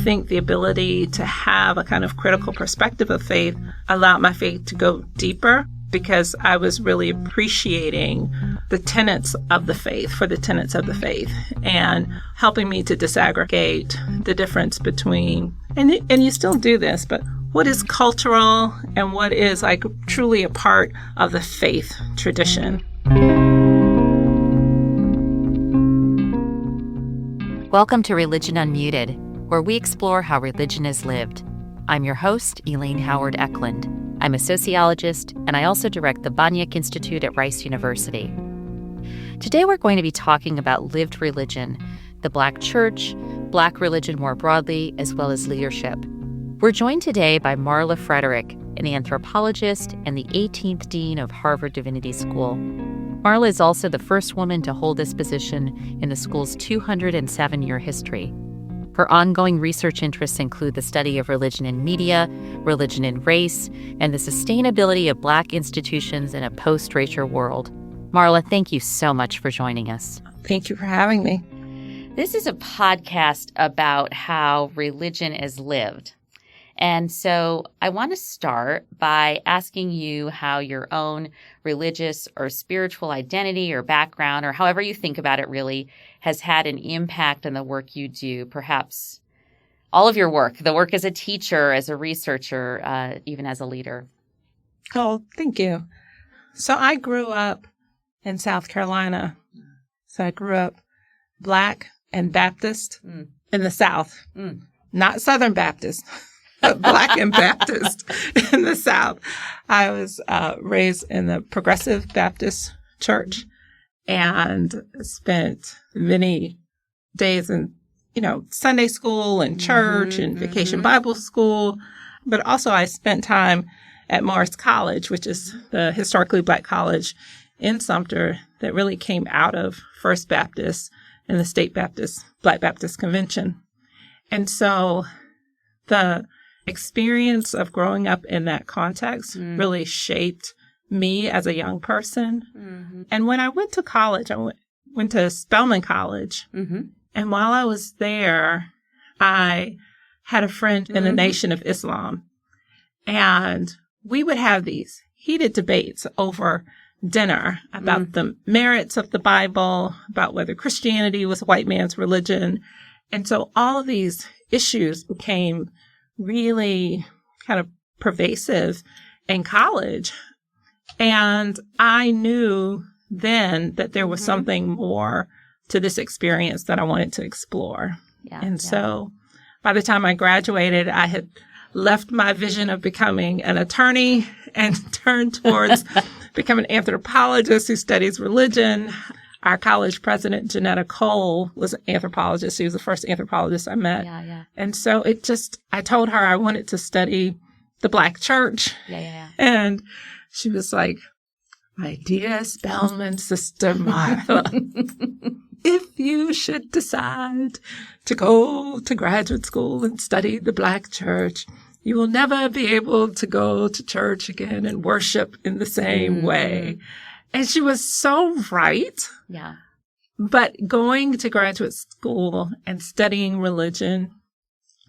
think the ability to have a kind of critical perspective of faith allowed my faith to go deeper, because I was really appreciating the tenets of the faith for the tenets of the faith, and helping me to disaggregate the difference between, and you still do this, but what is cultural and what is like truly a part of the faith tradition. Welcome to Religion Unmuted, where we explore how religion is lived. I'm your host, Elaine Howard Eklund. I'm a sociologist, and I also direct the Baniak Institute at Rice University. Today we're going to be talking about lived religion, the Black church, Black religion more broadly, as well as leadership. We're joined today by Marla Frederick, an anthropologist and the 18th Dean of Harvard Divinity School. Marla is also the first woman to hold this position in the school's 207-year history. Her ongoing research interests include the study of religion in media, religion in race, and the sustainability of Black institutions in a post-racial world. Marla, thank you so much for joining us. Thank you for having me. This is a podcast about how religion is lived. And so I want to start by asking you how your own religious or spiritual identity or background, or however you think about it really, has had an impact on the work you do, perhaps all of your work, the work as a teacher, as a researcher, even as a leader. Oh, thank you. So I grew up in South Carolina. So I grew up Black and Baptist in the South, not Southern Baptist. Black and Baptist in the South. I was raised in the Progressive Baptist Church and spent many days in, Sunday school and church and vacation Bible school. But also I spent time at Morris College, which is the historically Black college in Sumter that really came out of First Baptist and the State Baptist, Black Baptist Convention. And so the experience of growing up in that context really shaped me as a young person. And when I went to college, I went to Spelman College. And while I was there, I had a friend in the Nation of Islam. And we would have these heated debates over dinner about the merits of the Bible, about whether Christianity was a white man's religion. And so all of these issues became really kind of pervasive in college. And I knew then that there was something more to this experience that I wanted to explore. So by the time I graduated, I had left my vision of becoming an attorney and turned towards becoming an anthropologist who studies religion. Our college president, Janetta Cole, was an anthropologist. She was the first anthropologist I met. And so I told her I wanted to study the Black church. And she was like, my dear Spelman sister Marla, if you should decide to go to graduate school and study the Black church, you will never be able to go to church again and worship in the same way. And she was so right. But going to graduate school and studying religion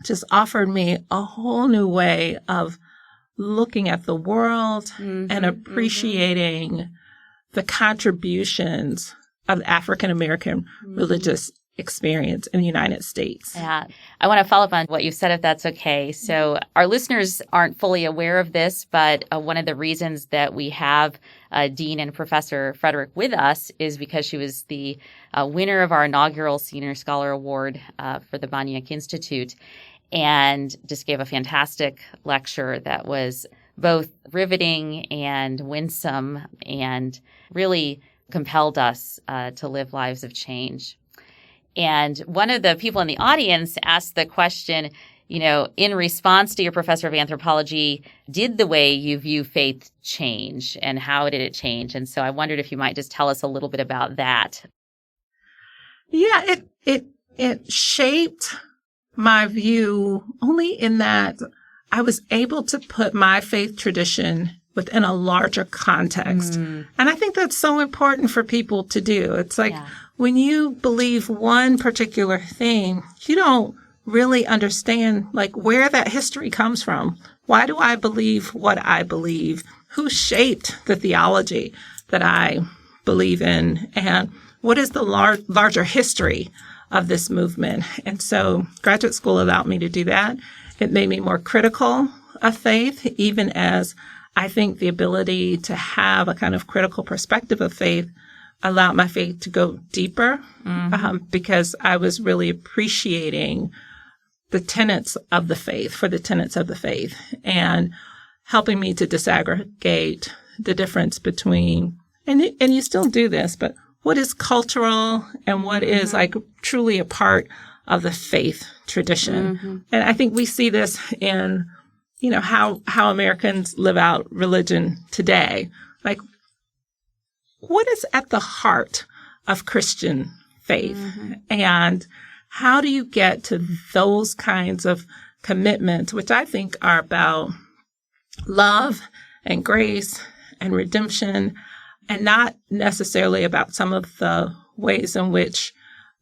just offered me a whole new way of looking at the world and appreciating the contributions of the African American religious experience in the United States. I want to follow up on what you said, if that's okay. So our listeners aren't fully aware of this, but one of the reasons that we have Dean and Professor Frederick with us is because she was the winner of our inaugural Senior Scholar Award for the Baniak Institute, and just gave a fantastic lecture that was both riveting and winsome and really compelled us to live lives of change. And one of the people in the audience asked the question, in response to your professor of anthropology, did the way you view faith change, and how did it change? And so I wondered if you might just tell us a little bit about that. Yeah, it shaped my view only in that I was able to put my faith tradition within a larger context. And I think that's so important for people to do. It's like when you believe one particular thing, you don't really understand like where that history comes from. Why do I believe what I believe? Who shaped the theology that I believe in? And what is the larger history of this movement? And so graduate school allowed me to do that. It made me more critical of faith, even as I think the ability to have a kind of critical perspective of faith allowed my faith to go deeper, because I was really appreciating the tenets of the faith and helping me to disaggregate the difference between, and you still do this, but what is cultural and what is like truly a part of the faith tradition. And I think we see this in, you know, how Americans live out religion today. Like, what is at the heart of Christian faith? And how do you get to those kinds of commitments, which I think are about love and grace and redemption, and not necessarily about some of the ways in which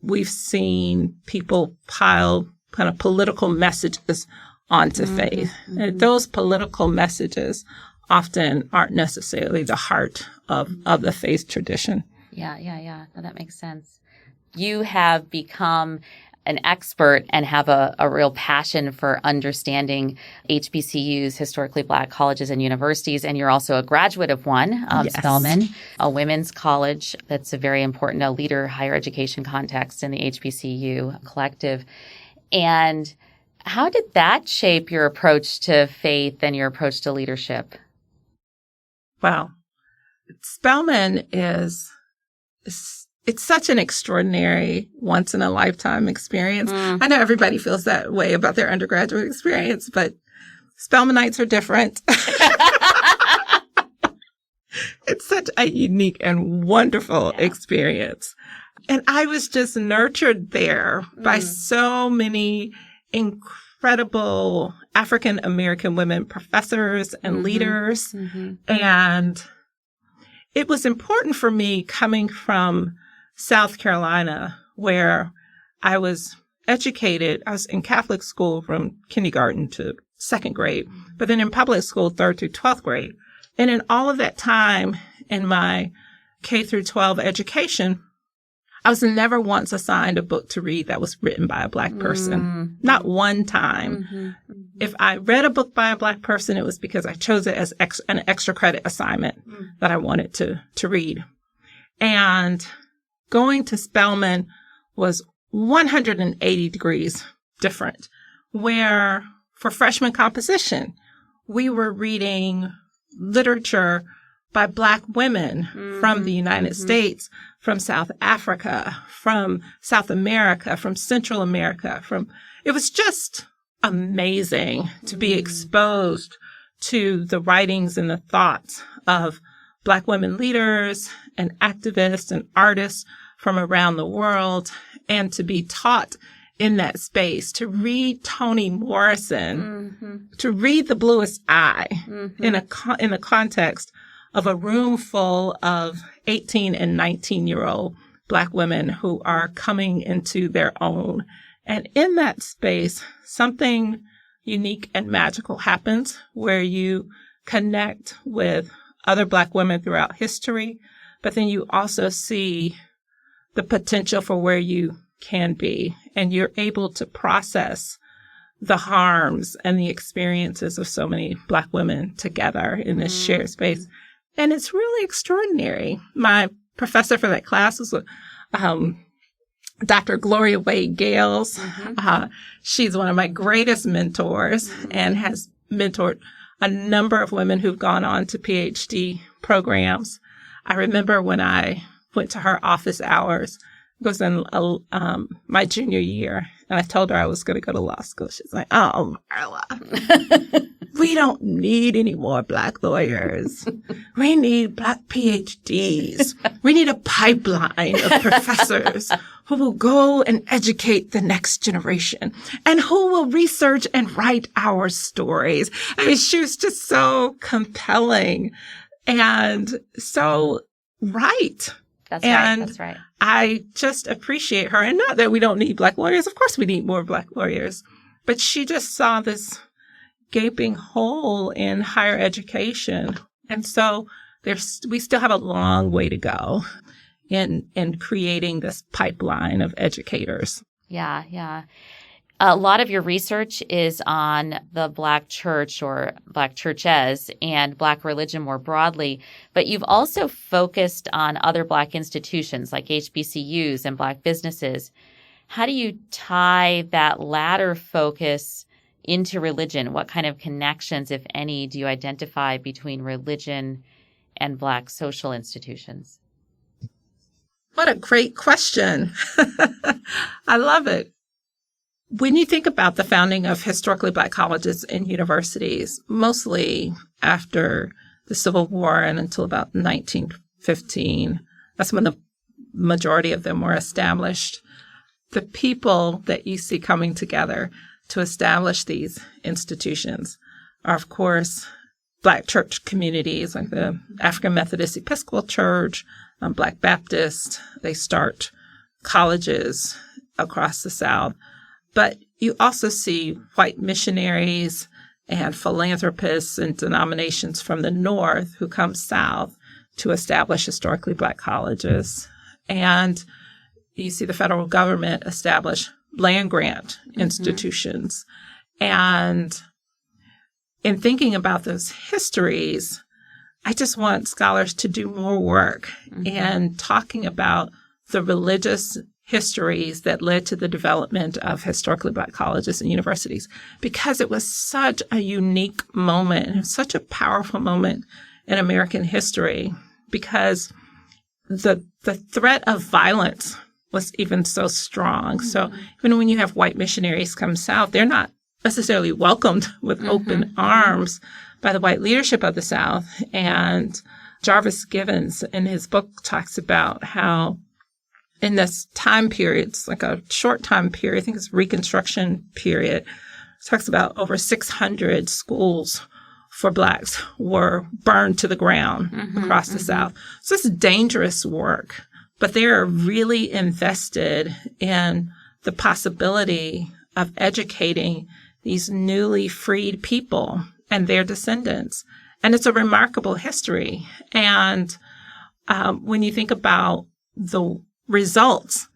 we've seen people pile kind of political messages onto faith. And those political messages often aren't necessarily the heart of the faith tradition. Yeah. No, that makes sense. You have become an expert and have a real passion for understanding HBCUs, historically Black colleges and universities. And you're also a graduate of one, Yes. Spelman, a women's college that's a very important leader higher education context in the HBCU collective. And how did that shape your approach to faith and your approach to leadership? Wow. Spelman it's such an extraordinary once-in-a-lifetime experience. I know everybody feels that way about their undergraduate experience, but Spelmanites are different. It's such a unique and wonderful experience. And I was just nurtured there by so many incredible African-American women professors and leaders. And it was important for me coming from South Carolina, where I was educated. I was in Catholic school from kindergarten to second grade, but then in public school, 3rd through 12th grade. And in all of that time in my K through 12 education, I was never once assigned a book to read that was written by a Black person. Not one time. If I read a book by a Black person, it was because I chose it as an extra credit assignment that I wanted to read. And going to Spelman was 180 degrees different, where for freshman composition, we were reading literature by Black women from the United States, from South Africa, from South America, from Central America. It was just amazing to be exposed to the writings and the thoughts of Black women leaders and activists and artists from around the world, and to be taught in that space, to read Toni Morrison, to read The Bluest Eye in the context of a room full of 18 and 19-year-old Black women who are coming into their own. And in that space, something unique and magical happens where you connect with other Black women throughout history, but then you also see the potential for where you can be, and you're able to process the harms and the experiences of so many Black women together in this shared space. And it's really extraordinary. My professor for that class was Dr. Gloria Wade Gales. She's one of my greatest mentors and has mentored a number of women who've gone on to PhD programs. I remember when I went to her office hours, it was in my junior year, and I told her I was going to go to law school. She's like, "Oh, Marla, we don't need any more Black lawyers. We need Black PhDs. We need a pipeline of professors who will go and educate the next generation and who will research and write our stories." I mean, she was just so compelling and so right. That's right. I just appreciate her. And not that we don't need Black lawyers. Of course we need more Black lawyers. But she just saw this gaping hole in higher education. And so we still have a long way to go in creating this pipeline of educators. Yeah. A lot of your research is on the Black church or Black churches and Black religion more broadly, but you've also focused on other Black institutions like HBCUs and Black businesses. How do you tie that latter focus into religion? What kind of connections, if any, do you identify between religion and Black social institutions? What a great question. I love it. When you think about the founding of historically Black colleges and universities, mostly after the Civil War and until about 1915, that's when the majority of them were established. The people that you see coming together to establish these institutions are, of course, Black church communities like the African Methodist Episcopal Church, Black Baptist. They start colleges across the South. But you also see white missionaries and philanthropists and denominations from the North who come south to establish historically Black colleges. And you see the federal government establish land-grant institutions. And in thinking about those histories, I just want scholars to do more work in talking about the religious histories that led to the development of historically Black colleges and universities, because it was such a unique moment, such a powerful moment in American history, because the threat of violence was even so strong. So even when you have white missionaries come south, they're not necessarily welcomed with open arms by the white leadership of the South. And Jarvis Givens in his book talks about how in this time period, it's like a short time period, I think it's Reconstruction period, talks about over 600 schools for Blacks were burned to the ground across the South. So it's dangerous work, but they are really invested in the possibility of educating these newly freed people and their descendants. And it's a remarkable history. And when you think about the results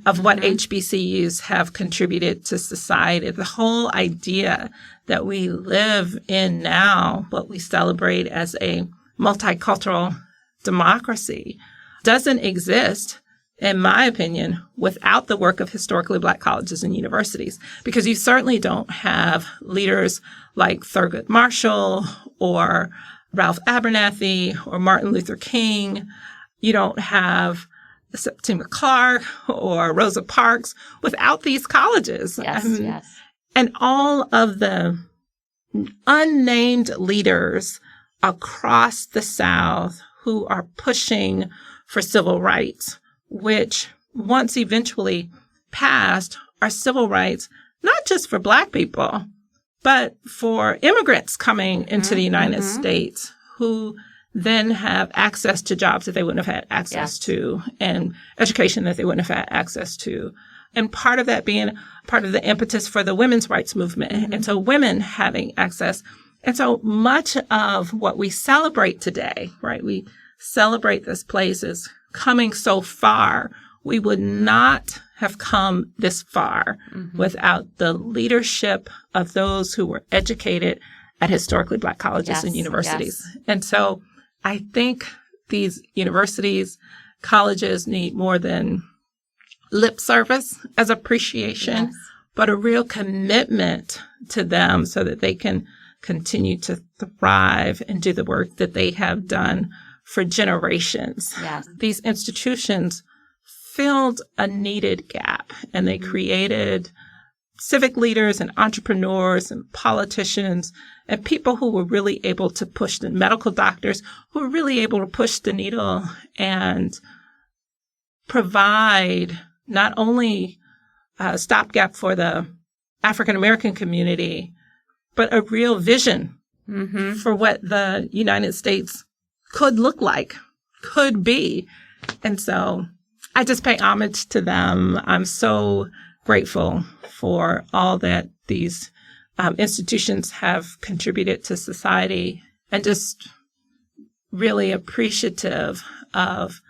of what HBCUs have contributed to society, the whole idea that we live in now, what we celebrate as a multicultural democracy, doesn't exist, in my opinion, without the work of historically Black colleges and universities, because you certainly don't have leaders like Thurgood Marshall or Ralph Abernathy or Martin Luther King. You don't have Septima Clark or Rosa Parks without these colleges. Yes. And all of the unnamed leaders across the South who are pushing for civil rights, which once eventually passed are civil rights, not just for Black people, but for immigrants coming into the United States who then have access to jobs that they wouldn't have had access to and education that they wouldn't have had access to. And part of that being part of the impetus for the women's rights movement. And so women having access. And so much of what we celebrate today, right? We celebrate this place as coming so far. We would not have come this far without the leadership of those who were educated at historically Black colleges and universities. And so I think these universities, colleges need more than lip service as appreciation, but a real commitment to them so that they can continue to thrive and do the work that they have done for generations. These institutions filled a needed gap, and they created civic leaders and entrepreneurs and politicians and people who were really able to push the medical doctors who were really able to push the needle and provide not only a stopgap for the African American community, but a real vision for what the United States could look like, could be, And so I just pay homage to them. I'm so grateful for all that these institutions have contributed to society, and just really appreciative of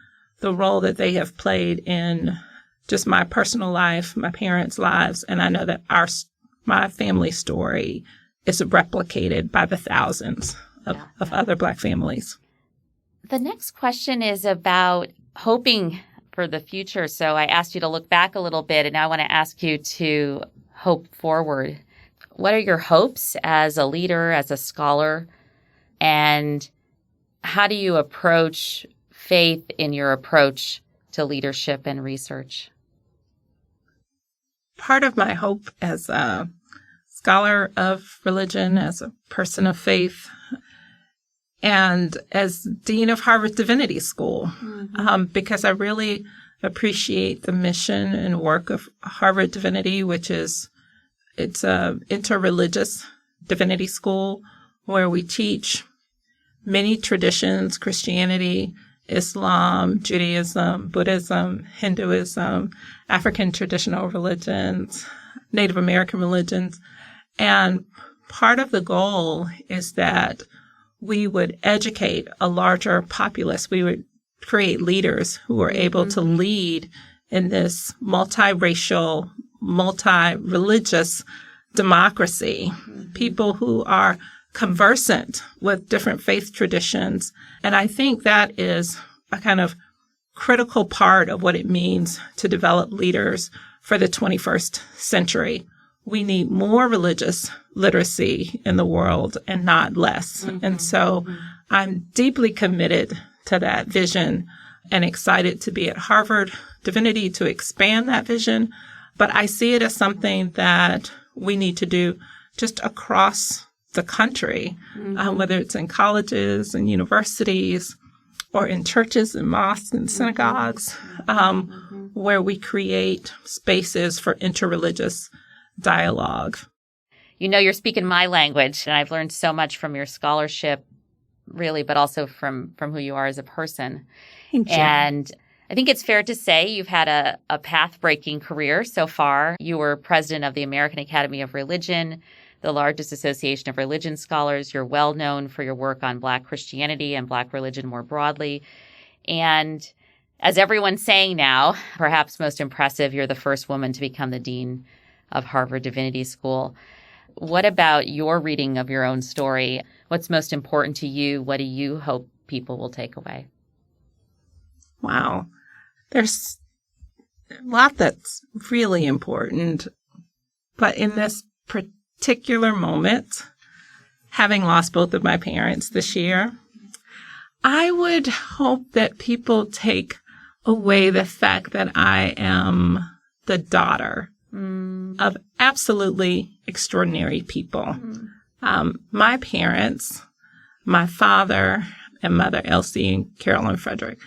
the role that they have played in just my personal life, my parents' lives. And I know that my family story is replicated by the thousands of other Black families. The next question is about hoping for the future. So I asked you to look back a little bit, and now I want to ask you to hope forward. What are your hopes as a leader, as a scholar, and how do you approach faith in your approach to leadership and research? Part of my hope as a scholar of religion, as a person of faith, and as Dean of Harvard Divinity School, because I really appreciate the mission and work of Harvard Divinity, it's a interreligious divinity school where we teach many traditions: Christianity, Islam, Judaism, Buddhism, Hinduism, African traditional religions, Native American religions. And part of the goal is that we would educate a larger populace. We would create leaders who are able to lead in this multiracial, multi-religious democracy, people who are conversant with different faith traditions. And I think that is a kind of critical part of what it means to develop leaders for the 21st century. We need more religious literacy in the world and not less. And so I'm deeply committed to that vision and excited to be at Harvard Divinity to expand that vision. But I see it as something that we need to do just across the country, whether it's in colleges and universities or in churches and mosques and synagogues, where we create spaces for interreligious dialogue. You know, you're speaking my language, and I've learned so much from your scholarship, really, but also from who you are as a person. Thank you. And I think it's fair to say you've had a path-breaking career so far. You were president of the American Academy of Religion, the largest association of religion scholars. You're well known for your work on Black Christianity and Black religion more broadly. And as everyone's saying now, perhaps most impressive, you're the first woman to become the dean of Harvard Divinity School. What about your reading of your own story? What's most important to you? What do you hope people will take away? Wow. There's a lot that's really important. But in this particular moment, having lost both of my parents this year, I would hope that people take away the fact that I am the daughter of absolutely extraordinary people. My parents, my father and mother, Elsie and Carolyn Frederick,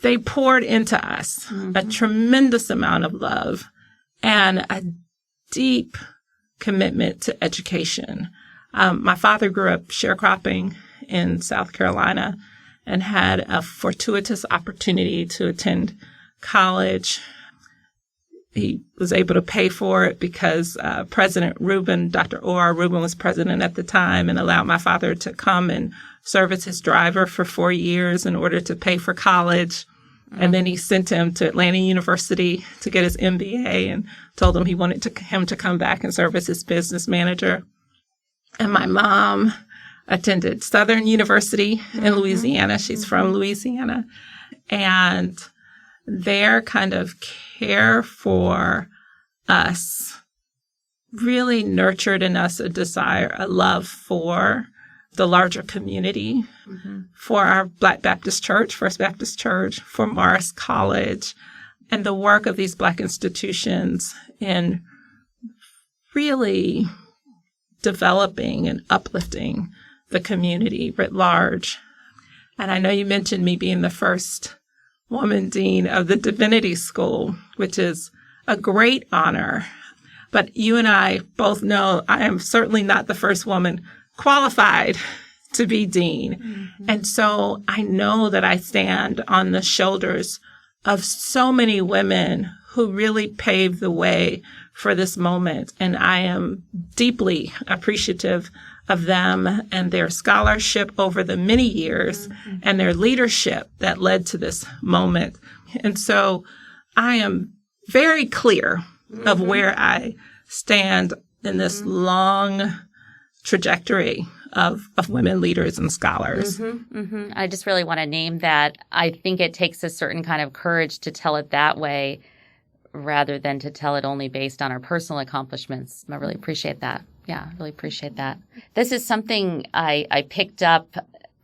they poured into us a tremendous amount of love and a deep commitment to education. My father grew up sharecropping in South Carolina and had a fortuitous opportunity to attend college. He was able to pay for it because President Rubin, Dr. O.R. Rubin, was president at the time and allowed my father to come and serve as his driver for 4 years in order to pay for college. And then he sent him to Atlanta University to get his MBA and told him he wanted him to come back and serve as his business manager. And my mom attended Southern University in Louisiana. She's from Louisiana. And their kind of care for us really nurtured in us a desire, a love for the larger community, for our Black Baptist Church, First Baptist Church, for Morris College, and the work of these Black institutions in really developing and uplifting the community writ large. And I know you mentioned me being the first woman dean of the Divinity School, which is a great honor. But you and I both know I am certainly not the first woman qualified to be dean. Mm-hmm. And so I know that I stand on the shoulders of so many women who really paved the way for this moment. And I am deeply appreciative of them and their scholarship over the many years and their leadership that led to this moment. And so I am very clear of where I stand in this long trajectory of women leaders and scholars. I just really want to name that. I think it takes a certain kind of courage to tell it that way rather than to tell it only based on our personal accomplishments. I really appreciate that. Yeah, really appreciate that. This is something I picked up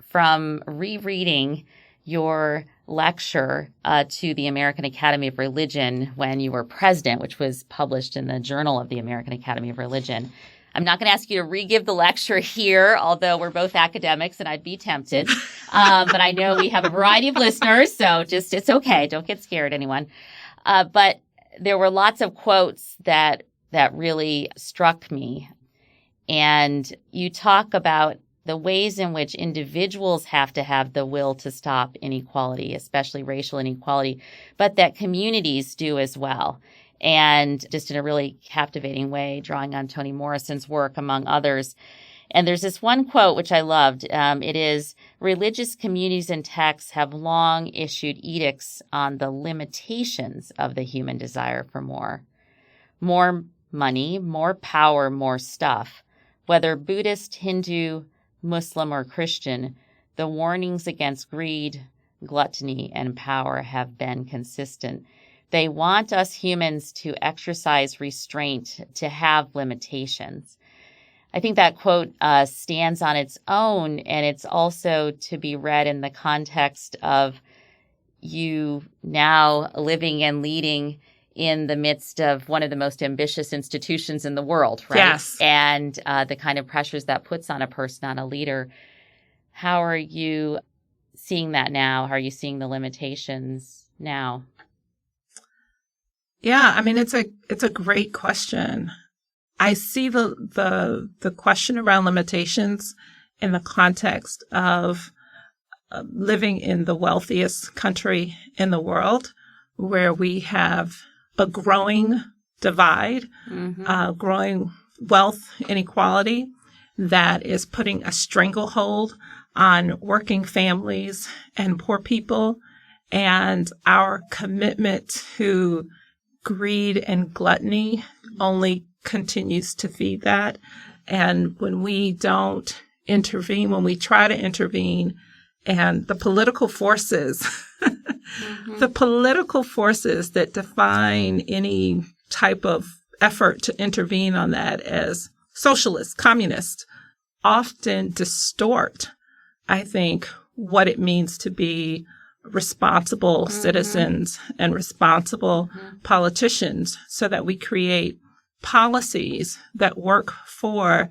from rereading your lecture to the American Academy of Religion when you were president, which was published in the Journal of the American Academy of Religion. I'm not going to ask you to re-give the lecture here, although we're both academics and I'd be tempted. But I know we have a variety of listeners, so just it's okay. Don't get scared, anyone. But there were lots of quotes that really struck me. And you talk about the ways in which individuals have to have the will to stop inequality, especially racial inequality, but that communities do as well. And just in a really captivating way, drawing on Toni Morrison's work, among others. And there's this one quote which I loved. It is, religious communities and texts have long issued edicts on the limitations of the human desire for more. More money, more power, more stuff. Whether Buddhist, Hindu, Muslim, or Christian, the warnings against greed, gluttony, and power have been consistent. They want us humans to exercise restraint, to have limitations. I think that quote stands on its own, and it's also to be read in the context of you now living and leading in the midst of one of the most ambitious institutions in the world, right? Yes. And the kind of pressures that puts on a person, on a leader. How are you seeing that now? How are you seeing the limitations now? Yeah, I mean, it's a great question. I see the question around limitations in the context of living in the wealthiest country in the world, where we have a growing divide, growing wealth inequality that is putting a stranglehold on working families and poor people, and our commitment to greed and gluttony only continues to feed that. And when we don't intervene, when we try to intervene, and the political forces, the political forces that define any type of effort to intervene on that as socialist, communist, often distort, I think, what it means to be responsible citizens and responsible politicians, so that we create policies that work for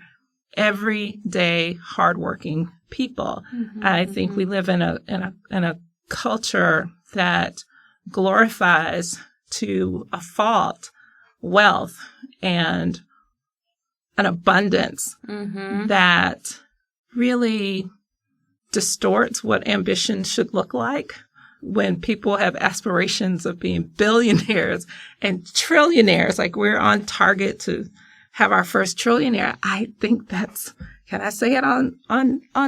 everyday hardworking people. I think we live in a culture that glorifies to a fault wealth and an abundance that really distorts what ambition should look like. When people have aspirations of being billionaires and trillionaires, like we're on target to have our first trillionaire, I think that's, can I say it on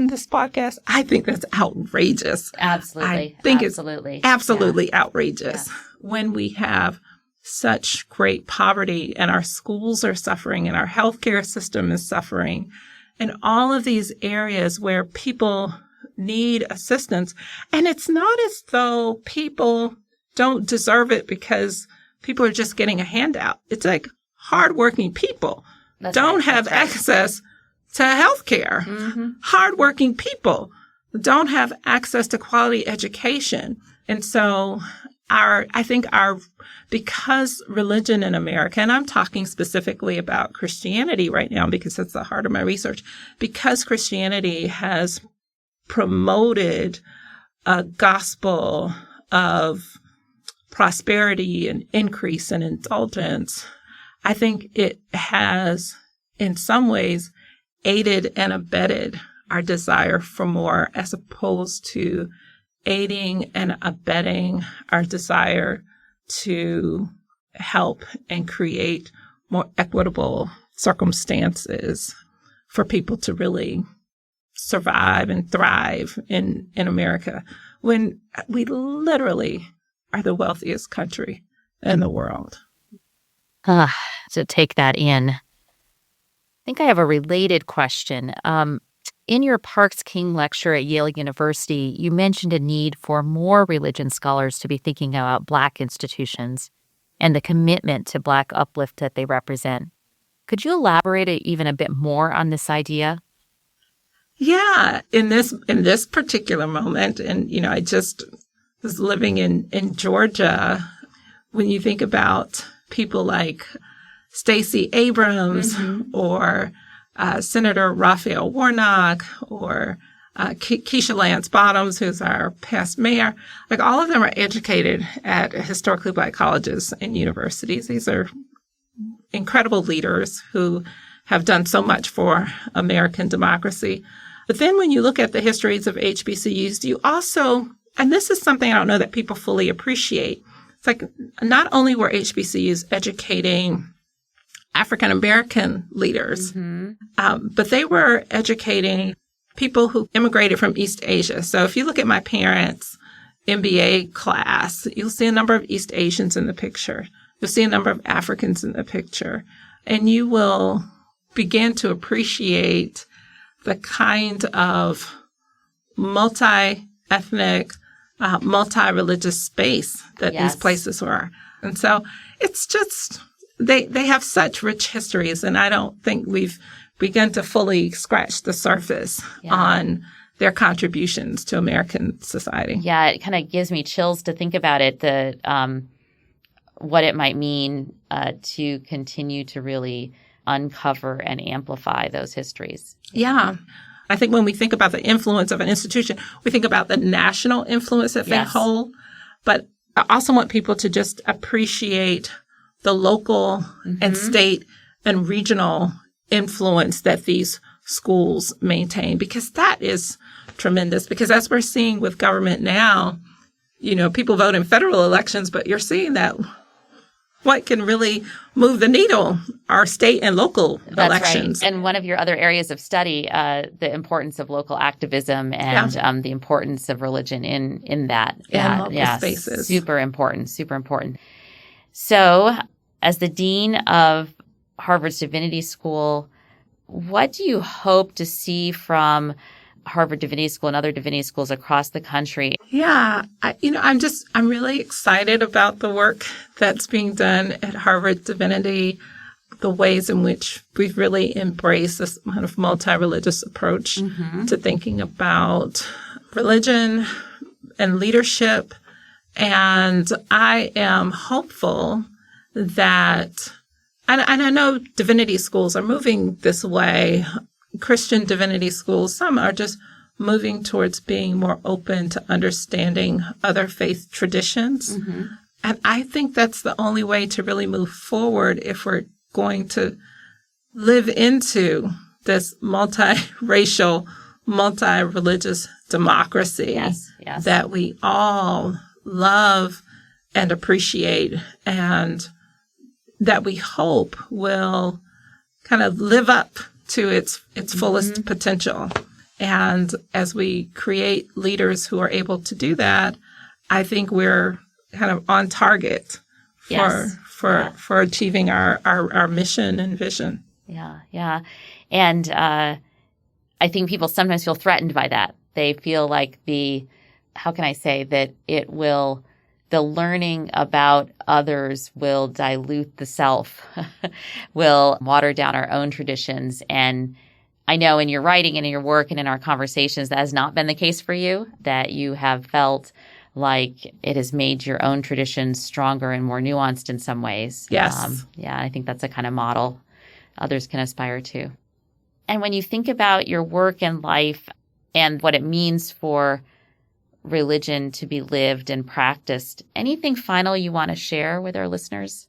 this podcast? I think that's outrageous. Absolutely. I think absolutely. It's absolutely outrageous. Yeah. When we have such great poverty and our schools are suffering and our healthcare system is suffering, and all of these areas where people need assistance. And it's not as though people don't deserve it because people are just getting a handout. It's like hardworking people don't have access to health care. Hardworking people don't have access to quality education. And so because religion in America, and I'm talking specifically about Christianity right now because that's the heart of my research, because Christianity has promoted a gospel of prosperity and increase and indulgence, I think it has, in some ways, aided and abetted our desire for more, as opposed to aiding and abetting our desire to help and create more equitable circumstances for people to really survive and thrive in America, when we literally are the wealthiest country in the world. To take that in, I think I have a related question. In your Parks King lecture at Yale University, you mentioned a need for more religion scholars to be thinking about Black institutions and the commitment to Black uplift that they represent. Could you elaborate even a bit more on this idea? Yeah, in this particular moment, and I just was living in Georgia. When you think about people like Stacey Abrams or Senator Raphael Warnock or Keisha Lance Bottoms, who's our past mayor, like all of them are educated at historically Black colleges and universities. These are incredible leaders who have done so much for American democracy. But then when you look at the histories of HBCUs, you also, and this is something I don't know that people fully appreciate, it's like not only were HBCUs educating African American leaders, but they were educating people who immigrated from East Asia. So if you look at my parents' MBA class, you'll see a number of East Asians in the picture. You'll see a number of Africans in the picture. And you will begin to appreciate the kind of multi-ethnic, multi-religious space that these places were. And so it's just, they have such rich histories, and I don't think we've begun to fully scratch the surface on their contributions to American society. Yeah, it kind of gives me chills to think about it, what it might mean to continue to really uncover and amplify those histories. Yeah. I think when we think about the influence of an institution, we think about the national influence that they hold. But I also want people to just appreciate the local and state and regional influence that these schools maintain, because that is tremendous. Because as we're seeing with government now, people vote in federal elections, but you're seeing that what can really move the needle are state and local elections. Right. And one of your other areas of study, the importance of local activism and the importance of religion in that. In local spaces. Super important, super important. So as the dean of Harvard's Divinity School, what do you hope to see from Harvard Divinity School and other divinity schools across the country? Yeah, I'm really excited about the work that's being done at Harvard Divinity, the ways in which we've really embraced this kind of multi-religious approach to thinking about religion and leadership. And I am hopeful that, and I know divinity schools are moving this way, Christian divinity schools, some are just moving towards being more open to understanding other faith traditions. And I think that's the only way to really move forward if we're going to live into this multiracial, multi-religious democracy that we all love and appreciate, and that we hope will kind of live up to its fullest potential. And as we create leaders who are able to do that, I think we're kind of on target for achieving our mission and vision. Yeah. And I think people sometimes feel threatened by that. They feel like the learning about others will dilute the self, will water down our own traditions. And I know in your writing and in your work and in our conversations, that has not been the case for you, that you have felt like it has made your own traditions stronger and more nuanced in some ways. Yes. I think that's a kind of model others can aspire to. And when you think about your work and life and what it means for religion to be lived and practiced, anything final you want to share with our listeners?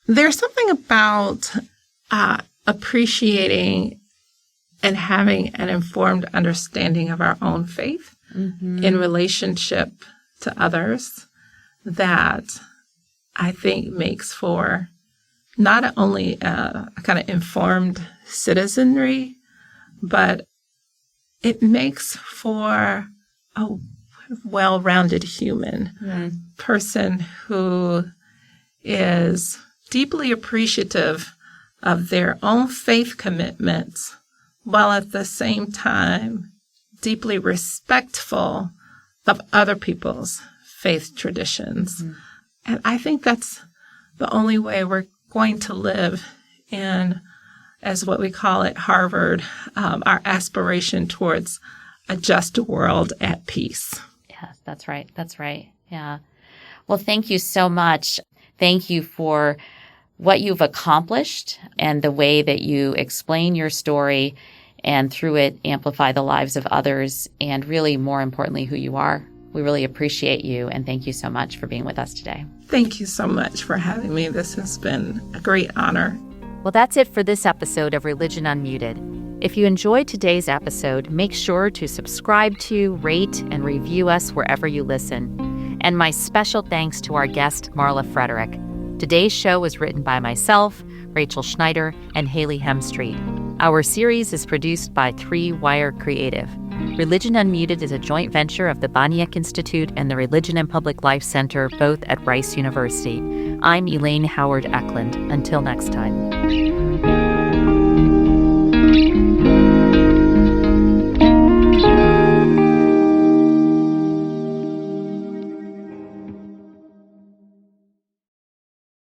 There's something about appreciating and having an informed understanding of our own faith in relationship to others that I think makes for not only a kind of informed citizenry, but it makes for a well-rounded human person who is deeply appreciative of their own faith commitments, while at the same time deeply respectful of other people's faith traditions. And I think that's the only way we're going to live in, as what we call at Harvard, our aspiration towards a just world at peace. Yes, that's right. That's right. Yeah. Well, thank you so much. Thank you for what you've accomplished and the way that you explain your story and through it amplify the lives of others and really, more importantly, who you are. We really appreciate you, and thank you so much for being with us today. Thank you so much for having me. This has been a great honor. Well, that's it for this episode of Religion Unmuted. If you enjoyed today's episode, make sure to subscribe to, rate, and review us wherever you listen. And my special thanks to our guest, Marla Frederick. Today's show was written by myself, Rachel Schneider, and Haley Hemstreet. Our series is produced by 3 Wire Creative. Religion Unmuted is a joint venture of the Baniak Institute and the Religion and Public Life Center, both at Rice University. I'm Elaine Howard Eklund. Until next time.